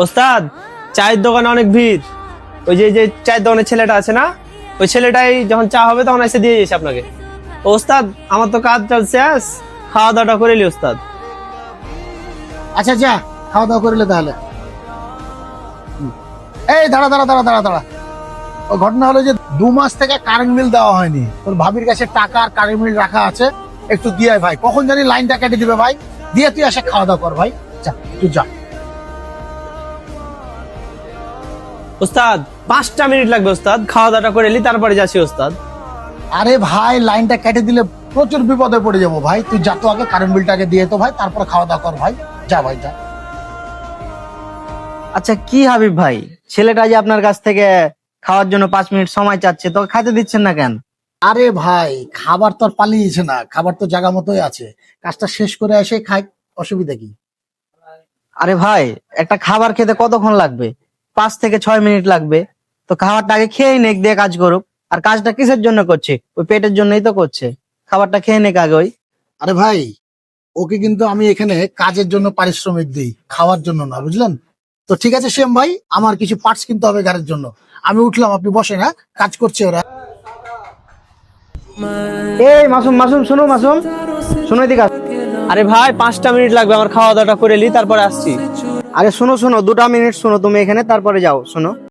ওস্তাদ, চায়ের দোকানে অনেক ভিড়। ওই যে চায়ের দোকানের ছেলেটা আছে না, ওই ছেলেটাই যখন চা হবে তখন এসে দিয়ে দিয়েছে আপনাকে। ওস্তাদ, আমার তো কাজ চলছে, খাওয়া দাওয়াটা করে নি ওস্তাদ। আচ্ছা যা খাওয়া দাওয়া করলে তাহলে। এই দাঁড়া দাঁড়া দাঁড়া দাঁড়া দাঁড়া, ও ঘটনা হলো যে 2 মাস থেকে কারেন্ট বিল দেওয়া হয়নি। তোর ভাবির কাছে টাকা আর কারেন্ট বিল রাখা আছে, একটু দিয়ে আয় ভাই। কখন জানি লাইনটা কেটে দিবে ভাই, দিয়ে তুই এসে খাওয়া দাওয়া কর ভাই। যা তুই যা। ওস্তাদ 5টা মিনিট লাগবে ওস্তাদ, খাওয়া দাওয়াটা করে নি তারপরে যাচ্ছি ওস্তাদ। আরে ভাই লাইনটা কেটে দিলে প্রচুর বিপদে পড়ে যাবো ভাই। তুই যা তো আগে কারেন্ট বিলটাকে দিয়ে তো ভাই, তারপরে খাওয়া দাওয়া কর ভাই। যা ভাই যা। আচ্ছা কি হাবিব ভাই, ছেলেটা যে আপনার কাছ থেকে খাওয়ার জন্য 5 মিনিট সময় চাচ্ছে, তো খাইতে দিচ্ছেন না কেন? আরে ভাই খাবার তো আর পালিয়েছে না, খাবার তো জায়গা মতোই আছে। কাজটা শেষ করে এসে খাই, অসুবিধা কি? আরে ভাই, একটা খাবার খেতে কতক্ষণ লাগবে? 5 থেকে 6 মিনিট লাগবে। তো খাবারটা আগে খেয়ে নেক, দিয়ে কাজ করুক। আর কাজটা কিসের জন্য করছে? ওই পেটের জন্যই তো করছে। খাবারটা খেয়ে নেক আগে ওই। আরে ভাই ওকে কিন্তু আমি এখানে কাজের জন্য পারিশ্রমিক দিই, খাওয়ার জন্য না, বুঝলেন? তো ঠিক আছে শ্যাম ভাই, আমার কিছু পার্টস কিনতে হবে গাড়ির জন্য। আমি উঠলাম, আপনি বসেন, হ্যাঁ কাজ করছে ওরা। এই মাসুম, মাসুম শোনো, মাসুম শোনো, এদিকে আসো। আরে ভাই 5টা মিনিট লাগবে, আমার খাওয়া দাওয়াটা করে নি তারপরে আসছি। আরে শোনো শোনো, 2টা মিনিট শোনো তুমি এখানে, তারপরে যাও। শোনো,